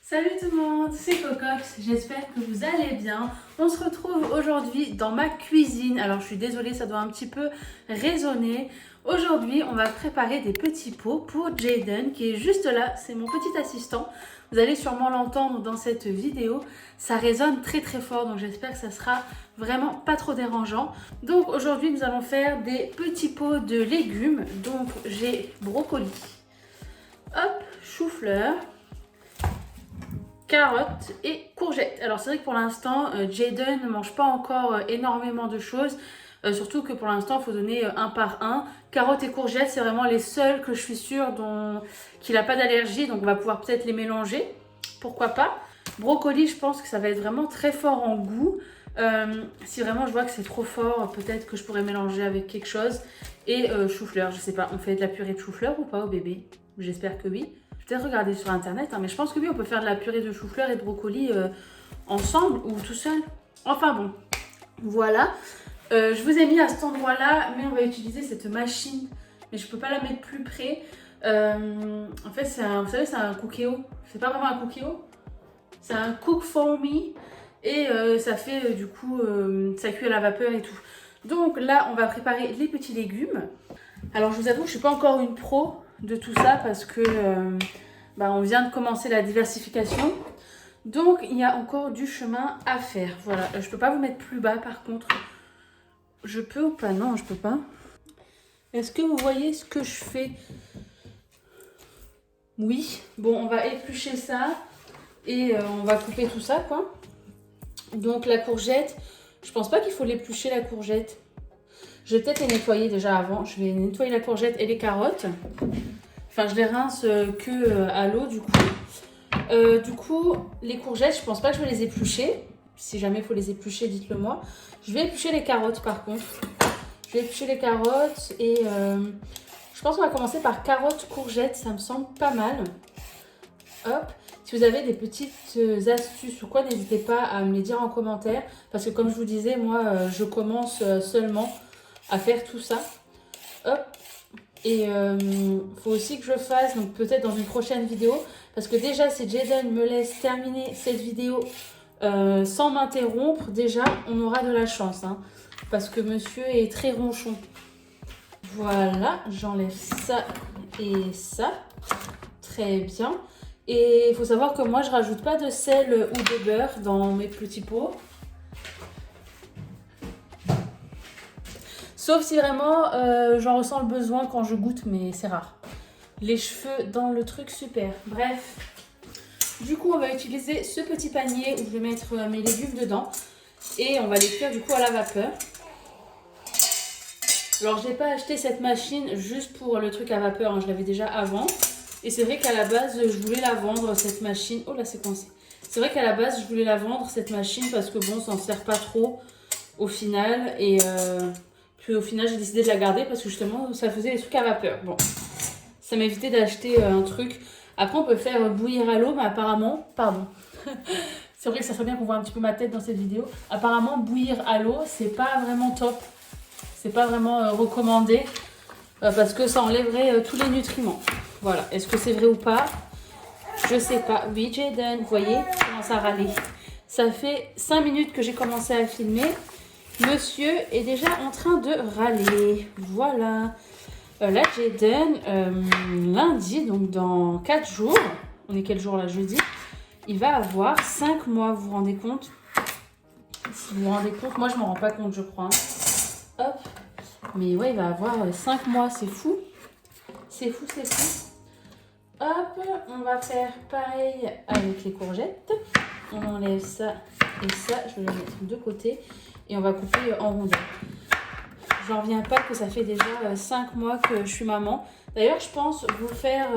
Salut tout le monde, c'est Cocox, j'espère que vous allez bien. On se retrouve aujourd'hui dans ma cuisine. Alors je suis désolée, ça doit un petit peu résonner. Aujourd'hui, on va préparer des petits pots pour Jaden qui est juste là, c'est mon petit assistant. Vous allez sûrement l'entendre dans cette vidéo. Ça résonne très très fort, donc j'espère que ça sera vraiment pas trop dérangeant. Donc aujourd'hui, nous allons faire des petits pots de légumes. Donc j'ai brocoli, hop, chou-fleur, carottes et courgettes. Alors c'est vrai que pour l'instant, Jaden ne mange pas encore énormément de choses. Surtout que pour l'instant, il faut donner un par un. Carottes et courgettes, c'est vraiment les seuls que je suis sûre qu'il n'a pas d'allergie. Donc on va pouvoir peut-être les mélanger. Pourquoi pas. Brocoli, je pense que ça va être vraiment très fort en goût. Si vraiment je vois que c'est trop fort, peut-être que je pourrais mélanger avec quelque chose. Et chou-fleur, je sais pas, on fait de la purée de chou-fleur ou pas au bébé? J'espère que oui. Peut-être regarder sur internet, hein, mais je pense que oui, on peut faire de la purée de chou-fleur et de brocoli ensemble ou tout seul. Enfin bon, voilà. Je vous ai mis à cet endroit-là, mais on va utiliser cette machine. Mais je peux pas la mettre plus près. En fait, vous savez, c'est un cookéo. C'est pas vraiment un cookéo. C'est un cook for me. Et ça fait du coup, ça cuit à la vapeur et tout. Donc là, on va préparer les petits légumes. Alors je vous avoue, je suis pas encore une pro de tout ça parce que on vient de commencer la diversification. Donc il y a encore du chemin à faire. Voilà, je peux pas vous mettre plus bas par contre. Je peux ou pas? Non, je peux pas. Est-ce que vous voyez ce que je fais? Oui. Bon, on va éplucher ça et on va couper tout ça, quoi. Donc la courgette, je pense pas qu'il faut l'éplucher la courgette. Je vais peut-être les nettoyer déjà avant. Je vais nettoyer la courgette et les carottes. Enfin, je les rince que à l'eau du coup. Du coup, les courgettes, je pense pas que je vais les éplucher. Si jamais il faut les éplucher, dites-le moi. Je vais éplucher les carottes par contre. Je vais éplucher les carottes et je pense qu'on va commencer par carottes, courgettes. Ça me semble pas mal. Hop. Si vous avez des petites astuces ou quoi, n'hésitez pas à me les dire en commentaire. Parce que comme je vous disais, moi, je commence seulement à faire tout ça. Hop. Et faut aussi que je fasse, donc peut-être dans une prochaine vidéo, parce que déjà si Jaden me laisse terminer cette vidéo sans m'interrompre, déjà on aura de la chance, hein, parce que monsieur est très ronchon. Voilà, j'enlève ça et ça, très bien. Et il faut savoir que moi je rajoute pas de sel ou de beurre dans mes petits pots. Sauf si vraiment j'en ressens le besoin quand je goûte, mais c'est rare. Les cheveux dans le truc, super. Bref. Du coup, on va utiliser ce petit panier où je vais mettre mes légumes dedans. Et on va les cuire du coup à la vapeur. Alors, je n'ai pas acheté cette machine juste pour le truc à vapeur, hein, je l'avais déjà avant. Et c'est vrai qu'à la base, je voulais la vendre, cette machine. Oh là, c'est coincé. C'est vrai qu'à la base, je voulais la vendre, cette machine, parce que bon, ça ne sert pas trop au final. Et puis au final, j'ai décidé de la garder parce que justement, ça faisait des trucs à vapeur. Bon, ça m'évitait d'acheter un truc. Après, on peut faire bouillir à l'eau, mais apparemment, pardon. C'est vrai que ça serait bien qu'on voit un petit peu ma tête dans cette vidéo. Apparemment, bouillir à l'eau, c'est pas vraiment top. C'est pas vraiment recommandé parce que ça enlèverait tous les nutriments. Voilà. Est-ce que c'est vrai ou pas? Je sais pas. Oui, Jaden, vous voyez, il commence à râler. Ça fait 5 minutes que j'ai commencé à filmer. Monsieur est déjà en train de râler. Voilà. Là, Jaden, lundi, donc dans 4 jours, on est quel jour là, jeudi, il va avoir 5 mois, vous vous rendez compte? Si vous vous rendez compte, moi je ne m'en rends pas compte, je crois. Hein. Hop. Mais ouais, il va avoir 5 mois, c'est fou. C'est fou, c'est fou. Hop, on va faire pareil avec les courgettes. On enlève ça et ça, je vais les mettre de côté. Et on va couper en rondelles. J'en reviens pas que ça fait déjà 5 mois que je suis maman. D'ailleurs, je pense vous faire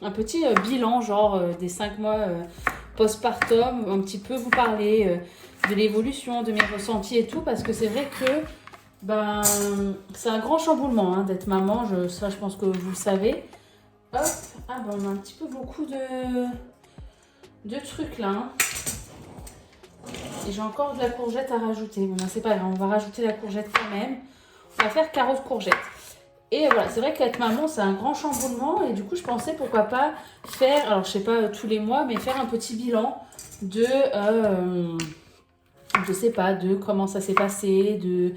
un petit bilan, genre des 5 mois postpartum, un petit peu vous parler de l'évolution, de mes ressentis et tout, parce que c'est vrai que c'est un grand chamboulement hein, d'être maman, ça je pense que vous le savez. Hop, on a un petit peu beaucoup de trucs là. Hein. Et j'ai encore de la courgette à rajouter. Bon, c'est pas grave, on va rajouter la courgette quand même. On va faire carottes courgettes. Et voilà, c'est vrai qu'être maman, c'est un grand chamboulement. Et du coup, je pensais pourquoi pas faire, alors je sais pas tous les mois, mais faire un petit bilan de, je sais pas, de comment ça s'est passé, de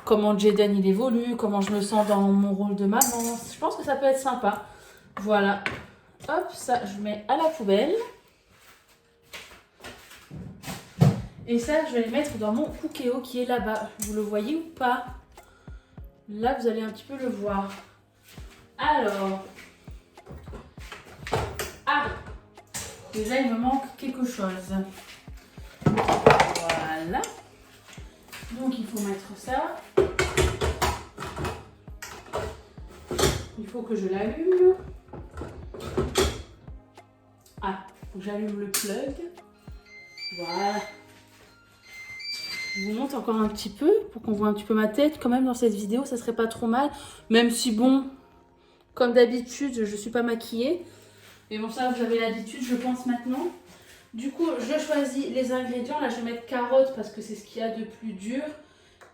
comment Jaden il évolue, comment je me sens dans mon rôle de maman. Je pense que ça peut être sympa. Voilà. Hop, ça, je mets à la poubelle. Et ça, je vais les mettre dans mon Cookéo qui est là-bas. Vous le voyez ou pas? Là, vous allez un petit peu le voir. Alors. Ah! Déjà, il me manque quelque chose. Voilà. Donc, il faut mettre ça. Il faut que je l'allume. Ah, faut que j'allume le plug. Voilà. Je vous montre encore un petit peu pour qu'on voit un petit peu ma tête. Quand même, dans cette vidéo, ça serait pas trop mal. Même si, bon, comme d'habitude, je suis pas maquillée. Mais bon, ça, vous avez l'habitude, je pense, maintenant. Du coup, je choisis les ingrédients. Là, je vais mettre carotte parce que c'est ce qu'il y a de plus dur.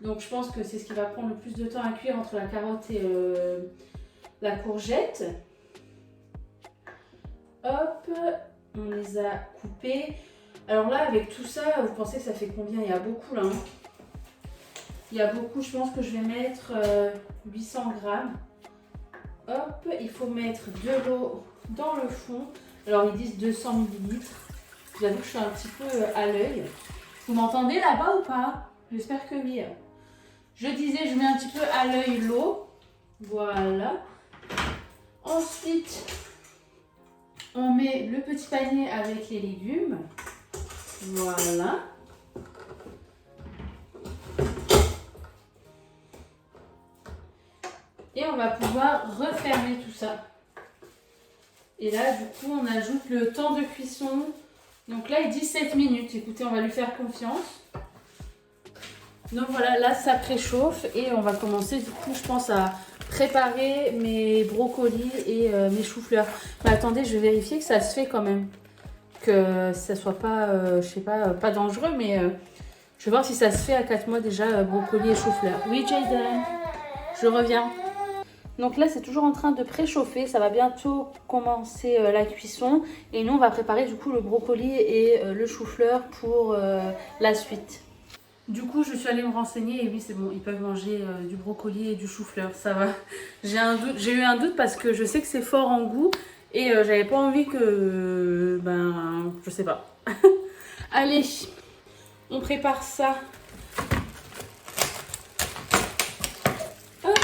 Donc, je pense que c'est ce qui va prendre le plus de temps à cuire entre la carotte et la courgette. Hop, on les a coupés. Alors là, avec tout ça, vous pensez que ça fait combien? Il y a beaucoup là. Hein, il y a beaucoup, je pense que je vais mettre 800 grammes. Hop, il faut mettre de l'eau dans le fond. Alors ils disent 200 ml. J'avoue que je suis un petit peu à l'œil. Vous m'entendez là-bas ou pas? J'espère que oui. Je disais, je mets un petit peu à l'œil l'eau. Voilà. Ensuite, on met le petit panier avec les légumes. Voilà. Et on va pouvoir refermer tout ça. Et là, du coup, on ajoute le temps de cuisson. Donc là, il dit 7 minutes. Écoutez, on va lui faire confiance. Donc voilà, là, ça préchauffe. Et on va commencer, du coup, je pense à préparer mes brocolis et mes choux-fleurs. Mais attendez, je vais vérifier que ça se fait quand même. Que ça soit pas, je sais pas, pas dangereux, mais je vais voir si ça se fait à 4 mois déjà, brocolis et choux-fleurs. Oui, Jaden, je reviens. Donc là, c'est toujours en train de préchauffer. Ça va bientôt commencer la cuisson. Et nous, on va préparer du coup le brocoli et le chou-fleur pour la suite. Du coup, je suis allée me renseigner et oui, c'est bon, ils peuvent manger du brocoli et du chou-fleur, ça va. J'ai eu un doute parce que je sais que c'est fort en goût et j'avais pas envie que, je sais pas. Allez, on prépare ça. Hop.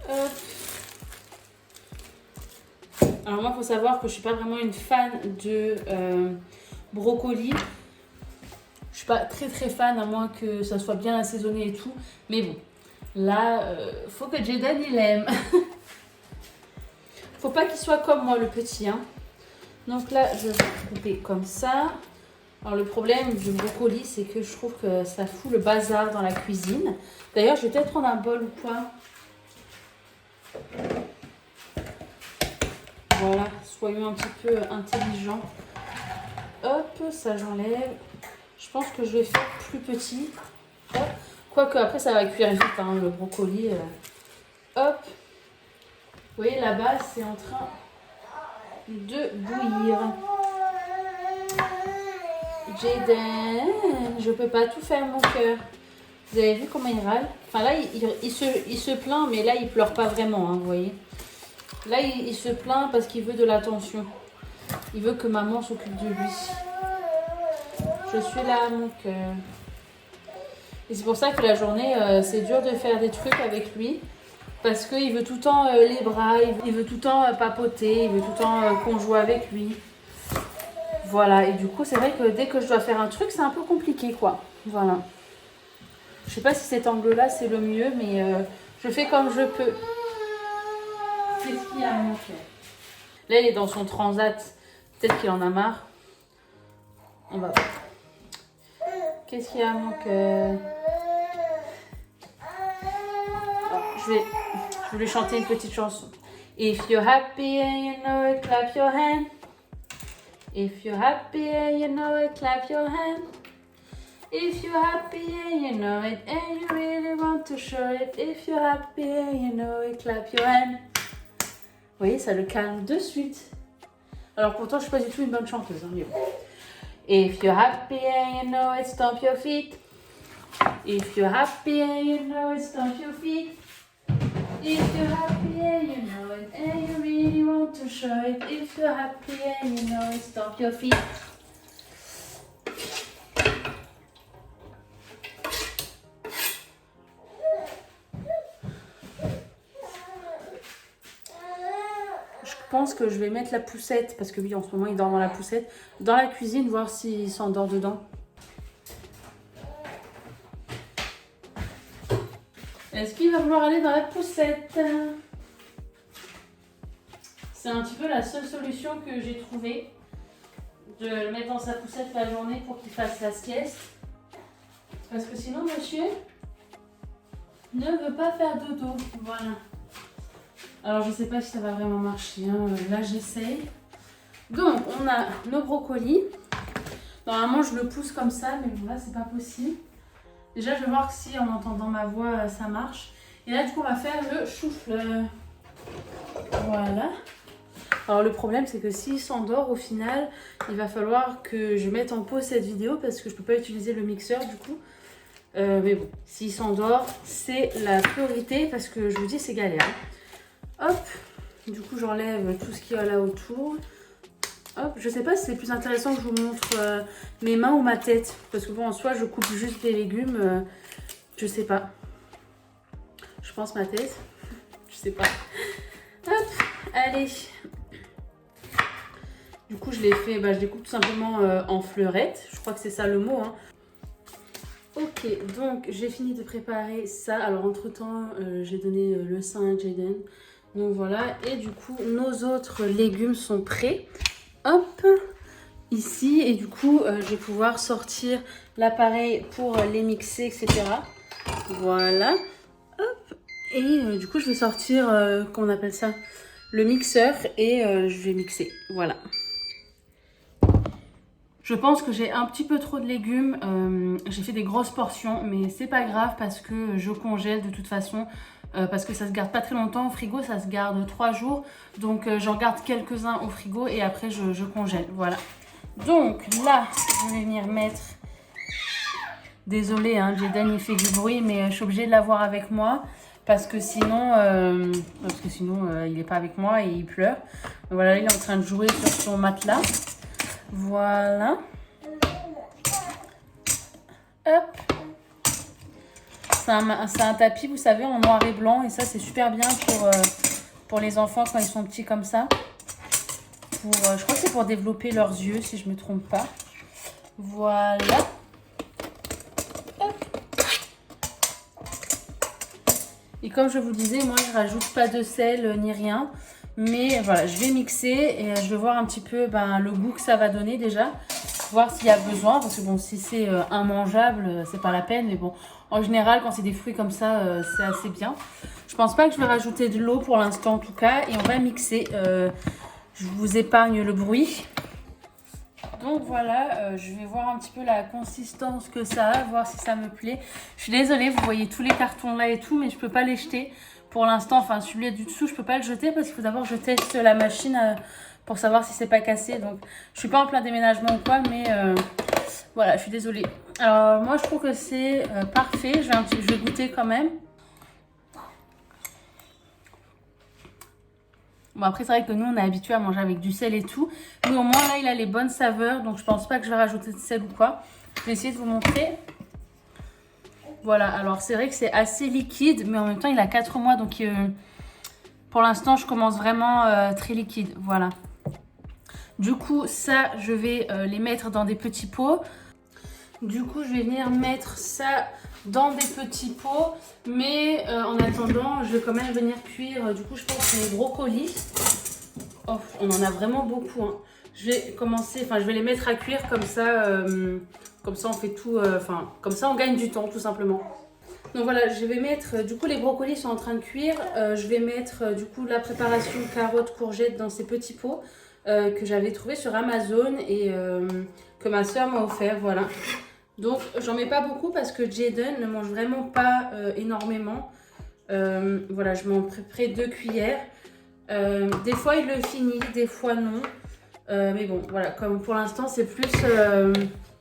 Hop. Alors moi, il faut savoir que je suis pas vraiment une fan de brocoli. Je suis pas très fan à moins que ça soit bien assaisonné et tout. Mais bon, là, faut que Jaden il aime. Faut pas qu'il soit comme moi le petit. Hein. Donc là, je vais couper comme ça. Alors le problème du brocoli, c'est que je trouve que ça fout le bazar dans la cuisine. D'ailleurs, je vais peut-être prendre un bol ou quoi. Voilà, soyons un petit peu intelligents. Hop, ça j'enlève. Je pense que je vais faire plus petit. Hop. Quoique après ça va cuire vite, hein, le brocoli. Hop. Vous voyez là-bas, c'est en train de bouillir. Jaden, je peux pas tout faire mon cœur. Vous avez vu comment il râle? Enfin là, il se plaint, mais là il pleure pas vraiment, hein, vous voyez. Là, il se plaint parce qu'il veut de l'attention. Il veut que maman s'occupe de lui. Je suis là, mon cœur. Et c'est pour ça que la journée, c'est dur de faire des trucs avec lui. Parce qu'il veut tout le temps les bras, il veut tout le temps papoter, il veut tout le temps qu'on joue avec lui. Voilà, et du coup, c'est vrai que dès que je dois faire un truc, c'est un peu compliqué, quoi. Voilà. Je sais pas si cet angle-là, c'est le mieux, mais je fais comme je peux. Qu'est-ce qu'il y a, mon cœur? Là, il est dans son transat. Peut-être qu'il en a marre. On va voir. Qu'est-ce qu'il y a, mon cœur? Je vais lui chanter une petite chanson. If you're happy and you know it, clap your hand. If you're happy and you know it, clap your hand. If you're happy and you know it, and you really want to show it. If you're happy and you know it, clap your hands. Vous voyez, ça le calme de suite. Alors pourtant, je suis pas du tout une bonne chanteuse, hein, mais bon. If you're happy and you know it, stomp your feet. If you're happy and you know it, stomp your feet. If you're happy and you know it, and you really want to show it. If you're happy and you know it, stomp your feet. Je pense que je vais mettre la poussette, parce que oui, en ce moment, il dort dans la poussette, dans la cuisine, voir s'il s'endort dedans. Est-ce qu'il va vouloir aller dans la poussette? C'est un petit peu la seule solution que j'ai trouvée, de le mettre dans sa poussette la journée pour qu'il fasse la sieste. Parce que sinon, monsieur ne veut pas faire dodo. Voilà. Alors, je ne sais pas si ça va vraiment marcher, hein. Là, j'essaye. Donc, on a nos brocolis. Normalement, je le pousse comme ça, mais bon, là, c'est pas possible. Déjà, je vais voir si, en entendant ma voix, ça marche. Et là, du coup, on va faire le chou-fleur. Voilà. Alors, le problème, c'est que s'il s'endort, au final, il va falloir que je mette en pause cette vidéo parce que je ne peux pas utiliser le mixeur, du coup. Mais bon, s'il s'endort, c'est la priorité parce que, je vous dis, c'est galère. Hop, du coup j'enlève tout ce qu'il y a là autour. Hop, je sais pas si c'est plus intéressant que je vous montre mes mains ou ma tête. Parce que bon, en soi, je coupe juste les légumes. Je sais pas. Je pense ma tête. Je sais pas. Hop, allez. Du coup, je les fais, je les coupe tout simplement en fleurettes. Je crois que c'est ça le mot, hein. Ok, donc j'ai fini de préparer ça. Alors entre-temps, j'ai donné le sein à Jaden. Donc voilà, et du coup, nos autres légumes sont prêts. Hop, ici. Et du coup, je vais pouvoir sortir l'appareil pour les mixer, etc. Voilà. Hop. Et du coup, je vais sortir, comment on appelle ça? Le mixeur et je vais mixer. Voilà. Je pense que j'ai un petit peu trop de légumes. J'ai fait des grosses portions, mais c'est pas grave parce que je congèle de toute façon. Parce que ça se garde pas très longtemps au frigo, ça se garde 3 jours. Donc j'en garde quelques-uns au frigo et après je congèle. Voilà. Donc là, je vais venir mettre... Désolée, hein, Jaden il fait du bruit, mais je suis obligée de l'avoir avec moi. Parce que sinon, il n'est pas avec moi et il pleure. Donc, voilà, il est en train de jouer sur son matelas. Voilà. Hop. C'est un tapis, vous savez, en noir et blanc. Et ça, c'est super bien pour les enfants quand ils sont petits comme ça. Je crois que c'est pour développer leurs yeux, si je ne me trompe pas. Voilà. Hop. Et comme je vous le disais, moi, je ne rajoute pas de sel ni rien. Mais voilà, je vais mixer et je vais voir un petit peu le goût que ça va donner déjà. Voir s'il y a besoin. Parce que bon, si c'est immangeable, c'est pas la peine. Mais bon, en général, quand c'est des fruits comme ça, c'est assez bien. Je pense pas que je vais rajouter de l'eau pour l'instant en tout cas. Et on va mixer. Je vous épargne le bruit. Donc voilà, je vais voir un petit peu la consistance que ça a, voir si ça me plaît. Je suis désolée, vous voyez tous les cartons là et tout, mais je peux pas les jeter. Pour l'instant, enfin celui-là du dessous, je peux pas le jeter parce qu'il faut d'abord que je teste la machine pour savoir si c'est pas cassé. Donc je suis pas en plein déménagement ou quoi, mais voilà, je suis désolée. Alors moi je trouve que c'est parfait, je vais goûter quand même. Bon après c'est vrai que nous on est habitué à manger avec du sel et tout. Mais au moins là il a les bonnes saveurs. Donc je pense pas que je vais rajouter de sel ou quoi. Je vais essayer de vous montrer. Voilà, alors c'est vrai que c'est assez liquide. Mais en même temps il a 4 mois. Donc pour l'instant je commence vraiment très liquide. Voilà. Du coup ça je vais les mettre dans des petits pots. Du coup je vais venir mettre ça dans des petits pots. Mais en attendant, je vais quand même venir cuire. Du coup, je pense que les brocolis. Oh, on en a vraiment beaucoup. Hein. Je vais commencer, je vais les mettre à cuire comme ça. On fait tout. Comme ça, on gagne du temps, tout simplement. Donc voilà, je vais mettre. Du coup, les brocolis sont en train de cuire. Je vais mettre du coup la préparation carottes, courgettes dans ces petits pots que j'avais trouvé sur Amazon et que ma soeur m'a offert. Voilà. Donc j'en mets pas beaucoup parce que Jaden ne mange vraiment pas énormément. Voilà, je mets à peu près 2 cuillères. Des fois il le finit, des fois non. Mais bon, voilà, comme pour l'instant c'est plus...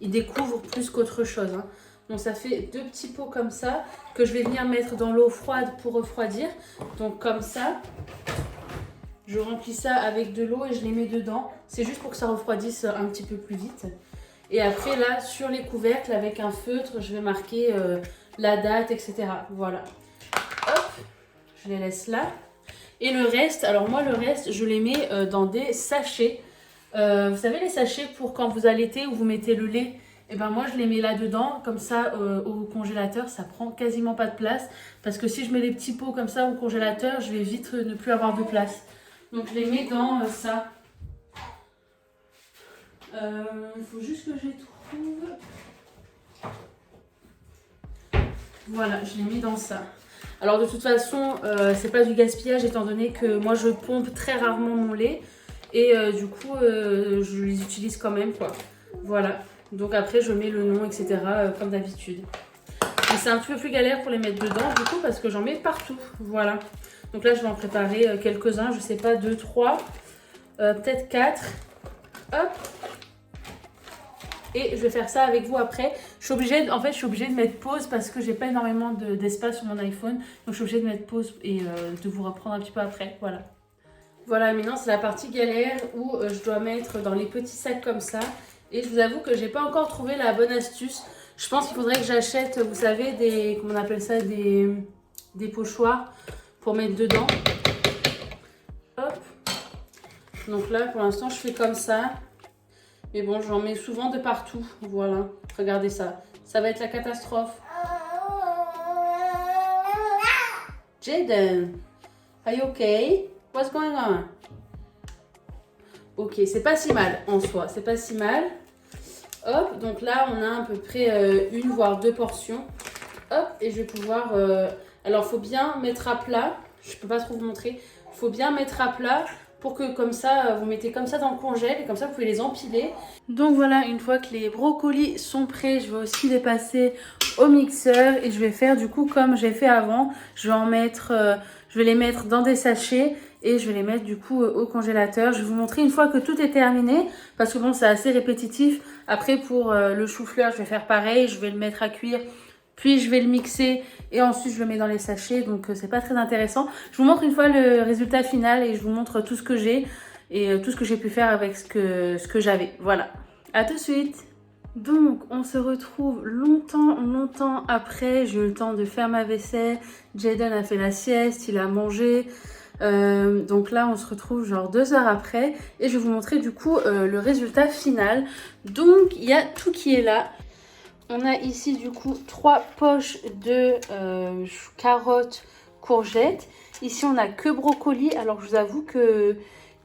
il découvre plus qu'autre chose. Hein. Donc ça fait 2 petits pots comme ça que je vais venir mettre dans l'eau froide pour refroidir. Donc comme ça, je remplis ça avec de l'eau et je les mets dedans. C'est juste pour que ça refroidisse un petit peu plus vite. Et après là, sur les couvercles, avec un feutre, je vais marquer la date, etc. Voilà. Hop, je les laisse là. Et le reste, alors moi le reste, je les mets dans des sachets. Vous savez les sachets pour quand vous allaitez ou vous mettez le lait? Et ben moi je les mets là-dedans, comme ça au congélateur, ça prend quasiment pas de place. Parce que si je mets les petits pots comme ça au congélateur, je vais vite ne plus avoir de place. Donc je les mets dans ça. Il faut juste que je les trouve. Voilà, je l'ai mis dans ça. Alors de toute façon, c'est pas du gaspillage étant donné que moi je pompe très rarement mon lait. Et du coup, je les utilise quand même quoi. Voilà. Donc après, je mets le nom, etc. Comme d'habitude. C'est un petit peu plus galère pour les mettre dedans du coup parce que j'en mets partout. Voilà. Donc là, je vais en préparer quelques-uns. Je sais pas, 2, 3, peut-être 4. Hop. Et je vais faire ça avec vous après. Je suis obligée, en fait, je suis obligée de mettre pause parce que j'ai pas énormément d'espace sur mon iPhone. Donc je suis obligée de mettre pause et de vous reprendre un petit peu après. Voilà. Voilà, maintenant c'est la partie galère où je dois mettre dans les petits sacs comme ça. Et je vous avoue que j'ai pas encore trouvé la bonne astuce. Je pense qu'il faudrait que j'achète, vous savez, des, comment on appelle ça, des pochoirs pour mettre dedans. Hop. Donc là, pour l'instant, je fais comme ça. Mais bon, j'en mets souvent de partout. Voilà, regardez ça. Ça va être la catastrophe. Jaden, are you okay? What's going on? Ok, c'est pas si mal en soi, c'est pas si mal. Hop, donc là, on a à peu près une voire 2 portions. Hop, et je vais pouvoir... Alors, il faut bien mettre à plat. Je peux pas trop vous montrer. Il faut bien mettre à plat pour que comme ça, vous mettez comme ça dans le congèle et comme ça, vous pouvez les empiler. Donc voilà, une fois que les brocolis sont prêts, je vais aussi les passer au mixeur et je vais faire du coup comme j'ai fait avant. Je vais en mettre, je vais les mettre dans des sachets et je vais les mettre du coup au congélateur. Je vais vous montrer une fois que tout est terminé parce que bon, c'est assez répétitif. Après pour le chou-fleur, je vais faire pareil, je vais le mettre à cuire. Puis je vais le mixer et ensuite je le mets dans les sachets. Donc c'est pas très intéressant. Je vous montre une fois le résultat final et je vous montre tout ce que j'ai et tout ce que j'ai pu faire avec ce que j'avais. Voilà. À tout de suite. Donc on se retrouve longtemps après. J'ai eu le temps de faire ma vaisselle. Jaden a fait la sieste, il a mangé. Donc là on se retrouve genre 2 heures après. Et je vais vous montrer du coup le résultat final. Donc il y a tout qui est là. On a ici du coup 3 poches de carottes, courgettes. Ici on a que brocoli. Alors je vous avoue que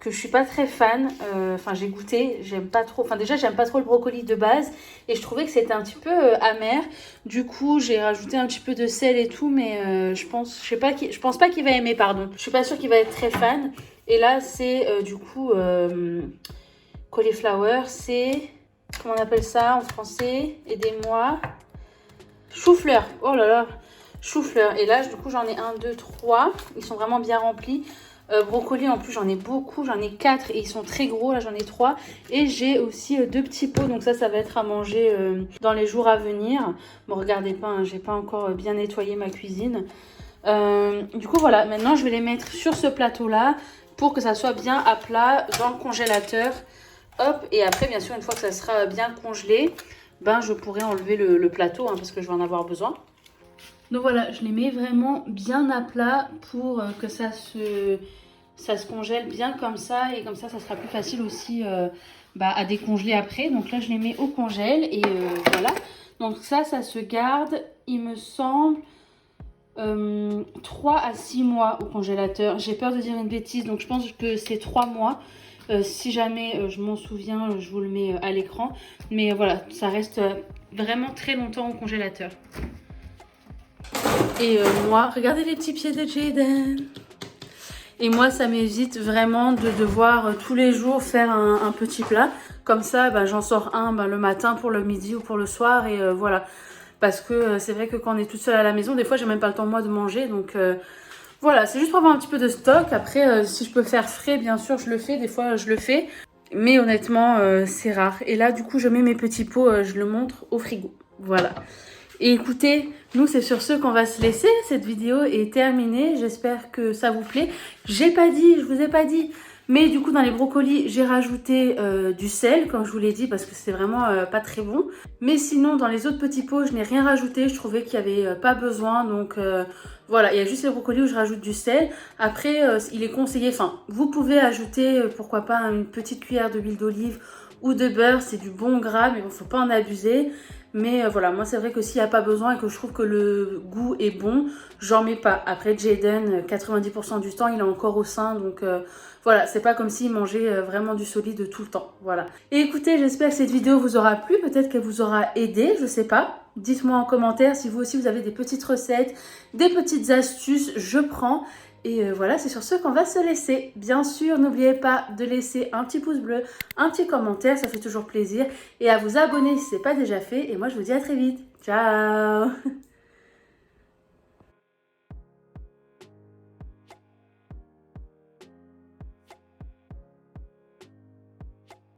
je suis pas très fan. Enfin j'ai goûté, j'aime pas trop. Enfin déjà j'aime pas trop le brocoli de base. Et je trouvais que c'était un petit peu amer. Du coup j'ai rajouté un petit peu de sel et tout. Mais je pense pas qu'il va aimer, pardon. Je suis pas sûre qu'il va être très fan. Et là c'est du coup cauliflower, c'est... Comment on appelle ça en français? Aidez-moi. Chou-fleur. Oh là là. Chou-fleur. Et là, du coup, j'en ai 1, 2, 3. Ils sont vraiment bien remplis. Brocoli, en plus, j'en ai beaucoup. J'en ai 4 et ils sont très gros. Là, j'en ai 3. Et j'ai aussi 2 petits pots. Donc ça va être à manger dans les jours à venir. Bon, regardez pas, hein, j'ai pas encore bien nettoyé ma cuisine. Du coup, voilà. Maintenant, je vais les mettre sur ce plateau-là pour que ça soit bien à plat dans le congélateur. Hop, et après, bien sûr, une fois que ça sera bien congelé, ben, je pourrai enlever le plateau hein, parce que je vais en avoir besoin. Donc voilà, je les mets vraiment bien à plat pour que ça se congèle bien comme ça. Et comme ça sera plus facile aussi à décongeler après. Donc là, je les mets au congèle et voilà. Donc ça se garde, il me semble, 3 à 6 mois au congélateur. J'ai peur de dire une bêtise, donc je pense que c'est 3 mois. Si jamais je m'en souviens, je vous le mets à l'écran. Mais voilà, ça reste vraiment très longtemps au congélateur. Et moi, regardez les petits pieds de Jaden. Et moi, ça m'évite vraiment de devoir tous les jours faire un petit plat. Comme ça, bah, j'en sors un le matin pour le midi ou pour le soir et voilà. Parce que c'est vrai que quand on est toute seule à la maison, des fois, j'ai même pas le temps moi de manger. Donc voilà, c'est juste pour avoir un petit peu de stock. Après, si je peux faire frais, bien sûr, je le fais. Des fois, je le fais. Mais honnêtement, c'est rare. Et là, du coup, je mets mes petits pots, je le montre au frigo. Voilà. Et écoutez, nous, c'est sur ce qu'on va se laisser. Cette vidéo est terminée. J'espère que ça vous plaît. J'ai pas dit, je vous ai pas dit. Mais du coup, dans les brocolis, j'ai rajouté du sel, comme je vous l'ai dit, parce que c'est vraiment pas très bon. Mais sinon, dans les autres petits pots, je n'ai rien rajouté. Je trouvais qu'il n'y avait pas besoin. Donc voilà, il y a juste les brocolis où je rajoute du sel. Après, il est conseillé, enfin, vous pouvez ajouter, pourquoi pas, une petite cuillère d'huile d'olive ou de beurre. C'est du bon gras, mais il ne faut pas en abuser. Mais voilà, moi c'est vrai que s'il n'y a pas besoin et que je trouve que le goût est bon, j'en mets pas. Après Jaden, 90% du temps, il est encore au sein, donc voilà, c'est pas comme s'il mangeait vraiment du solide tout le temps. Voilà. Et écoutez, j'espère que cette vidéo vous aura plu, peut-être qu'elle vous aura aidé, je sais pas. Dites-moi en commentaire si vous aussi vous avez des petites recettes, des petites astuces, je prends. Et voilà, c'est sur ce qu'on va se laisser. Bien sûr, n'oubliez pas de laisser un petit pouce bleu, un petit commentaire, ça fait toujours plaisir. Et à vous abonner si ce n'est pas déjà fait. Et moi, je vous dis à très vite. Ciao!